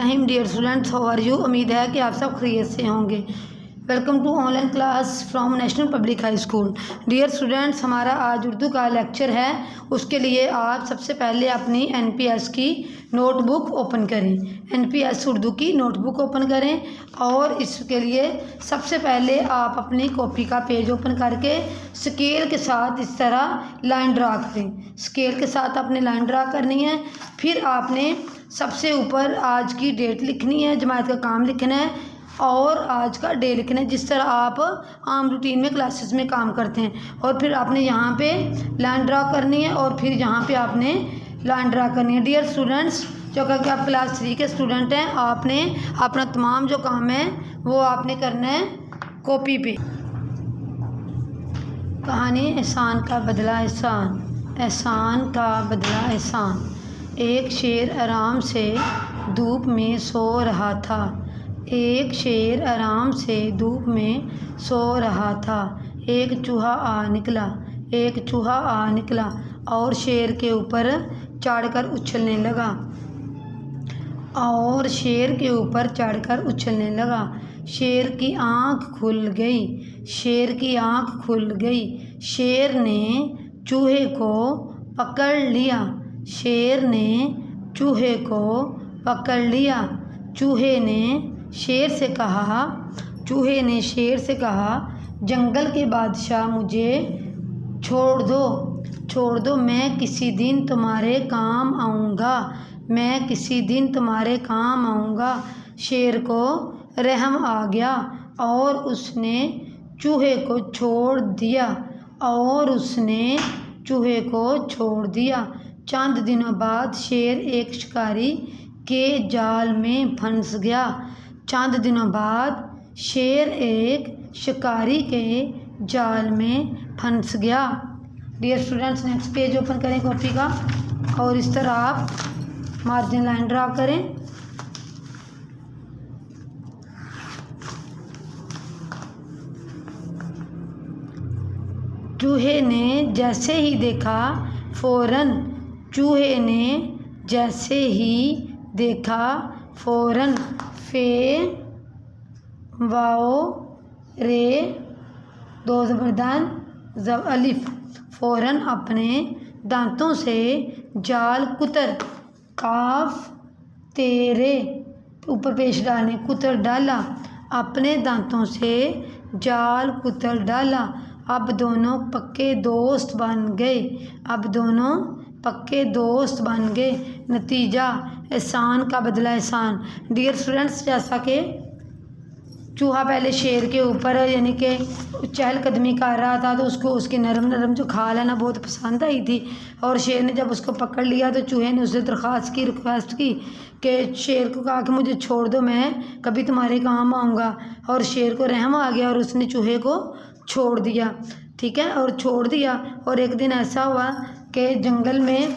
Rahim. Dear students, how are you. उम्मीद है कि आप सब खैरियत से होंगे। Welcome to online class from National Public High School. Dear students, हमारा आज उर्दू का लेक्चर है। उसके लिए आप सबसे पहले अपनी एनपीएस की नोटबुक ओपन करें। एनपीएस उर्दू की नोटबुक ओपन करें और इसके लिए सबसे पहले आप अपनी कॉपी का पेज ओपन करके स्केल के साथ इस तरह लाइन ड्रा करें। स्केल के साथ आपने लाइन ड्रा करनी है। फिर आपने सबसे ऊपर आज की डेट लिखनी है, जमात का काम लिखना है और आज का डे लिखना है, जिस तरह आप आम रूटीन में क्लासेस में काम करते हैं। और फिर आपने यहाँ पे लाइन ड्रा करनी है और फिर यहाँ पे आपने लाइन ड्रा करनी है। डियर स्टूडेंट्स, जो कि आप क्लास 3 के स्टूडेंट हैं, आपने अपना तमाम जो काम है वो आपने करना है कॉपी पे। कहानी एहसान का बदला एहसान। एहसान का बदला एहसान। एक शेर आराम से धूप में सो रहा था। एक शेर आराम से धूप में सो रहा था। एक चूहा आ निकला। एक चूहा आ निकला और शेर के ऊपर चढ़कर उछलने लगा। और शेर के ऊपर चढ़कर उछलने लगा। शेर की आँख खुल गई। शेर की आँख खुल गई। शेर ने चूहे को पकड़ लिया। शेर ने चूहे को पकड़ लिया। चूहे ने शेर से कहा चूहे ने शेर से कहा, जंगल के बादशाह, मुझे छोड़ दो, मैं किसी दिन तुम्हारे काम आऊँगा। मैं किसी दिन तुम्हारे काम आऊँगा। शेर को रहम आ गया और उसने चूहे को छोड़ दिया। और उसने चूहे को छोड़ दिया। चंद दिनों बाद शेर एक शिकारी के जाल में फंस गया। चंद दिनों बाद शेर एक शिकारी के जाल में फंस गया। Dear students, next page open करें कॉपी का और इस तरह आप मार्जिन लाइन ड्रा करें। चूहे ने जैसे ही देखा चूहे ने जैसे ही देखा फौरन फे वाओ रे दो ज़बरदान जब अलिफ फौरन अपने दांतों से जाल कुतर काफ तेरे ऊपर पेश डालने कुतर डाला। अपने दांतों से जाल कुतर डाला। अब दोनों पक्के दोस्त बन गए। अब दोनों पक्के दोस्त बन गए। नतीजा एहसान का बदला एहसान। डियर स्टूडेंट्स, जैसा कि चूहा पहले शेर के ऊपर यानी कि चहलकदमी कर रहा था, तो उसको उसकी नरम नरम जो खाल है ना बहुत पसंद आई थी। और शेर ने जब उसको पकड़ लिया तो चूहे ने उससे रिक्वेस्ट की कि शेर को कहा कि मुझे छोड़ दो, मैं कभी तुम्हारे काम आऊँगा। और शेर को रहम आ गया और उसने चूहे को छोड़ दिया। ठीक है, और छोड़ दिया। और एक दिन ऐसा हुआ कि जंगल में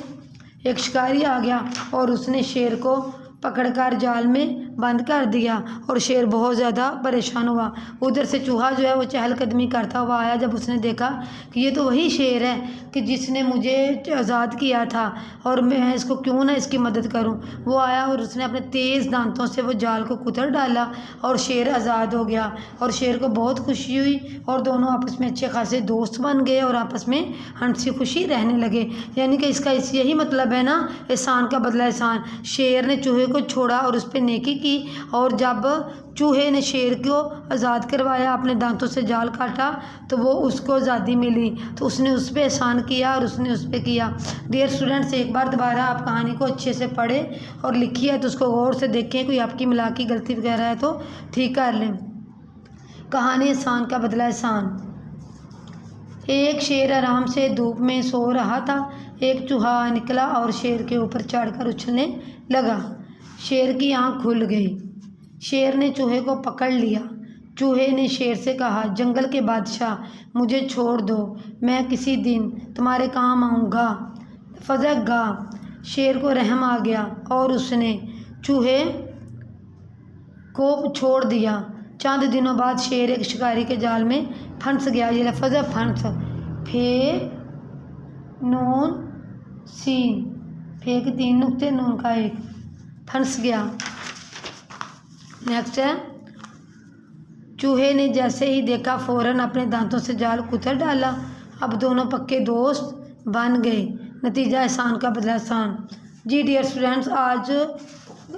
एक शिकारी आ गया और उसने शेर को पकड़कर जाल में बंद कर दिया और शेर बहुत ज़्यादा परेशान हुआ। उधर से चूहा जो है वो चहलकदमी करता हुआ आया। जब उसने देखा कि ये तो वही शेर है कि जिसने मुझे आज़ाद किया था और मैं इसको क्यों ना इसकी मदद करूं, वो आया और उसने अपने तेज़ दांतों से वो जाल को कुतर डाला और शेर आज़ाद हो गया। और शेर को बहुत खुशी हुई और दोनों आपस में अच्छे खासे दोस्त बन गए और आपस में हंसी खुशी रहने लगे। यानी कि इसका यही मतलब है ना, एहसान का बदला एहसान। शेर ने चूहे को छोड़ा और उस पर नेकी की, और जब चूहे ने शेर को आज़ाद करवाया, अपने दांतों से जाल काटा, तो वो उसको आज़ादी मिली। तो उसने उस पर एहसान किया और उसने उस पर किया। डियर स्टूडेंट्स, एक बार दोबारा आप कहानी को अच्छे से पढ़ें और लिखिए तो उसको गौर से देखें, कोई आपकी मिला की गलती वगैरह है तो ठीक कर लें। कहानी एहसान का बदला एहसान। एक शेर आराम से धूप में सो रहा था। एक चूहा निकला और शेर के ऊपर चढ़कर उछलने लगा। शेर की आँख खुल गई। शेर ने चूहे को पकड़ लिया। चूहे ने शेर से कहा, जंगल के बादशाह, मुझे छोड़ दो, मैं किसी दिन तुम्हारे काम आऊँगा। फजक गा। शेर को रहम आ गया और उसने चूहे को छोड़ दिया। चंद दिनों बाद शेर एक शिकारी के जाल में फंस गया। ये लफ्ज़ है फंस, फे नून सीन, फे के 3 नुक्ते, नून का 1, फंस गया। नेक्स्ट है, चूहे ने जैसे ही देखा फ़ौरन अपने दांतों से जाल कुतर डाला। अब दोनों पक्के दोस्त बन गए। नतीजा एहसान का बदला एहसान। जी डियर स्टूडेंट्स, आज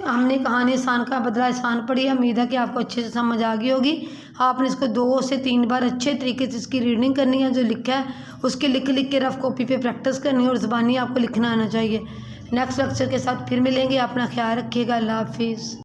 हमने कहानी एहसान का बदला एहसान पढ़ी। उम्मीद है कि आपको अच्छे से समझ आ गई होगी। आपने इसको 2 से 3 बार अच्छे तरीके से इसकी रीडिंग करनी है। जो लिखा है उसके लिख के रफ कॉपी पे प्रैक्टिस करनी है और ज़बानी आपको लिखना आना चाहिए। नेक्स्ट लेक्चर के साथ फिर मिलेंगे। अपना ख्याल रखिएगा। अल्लाह हाफिज़।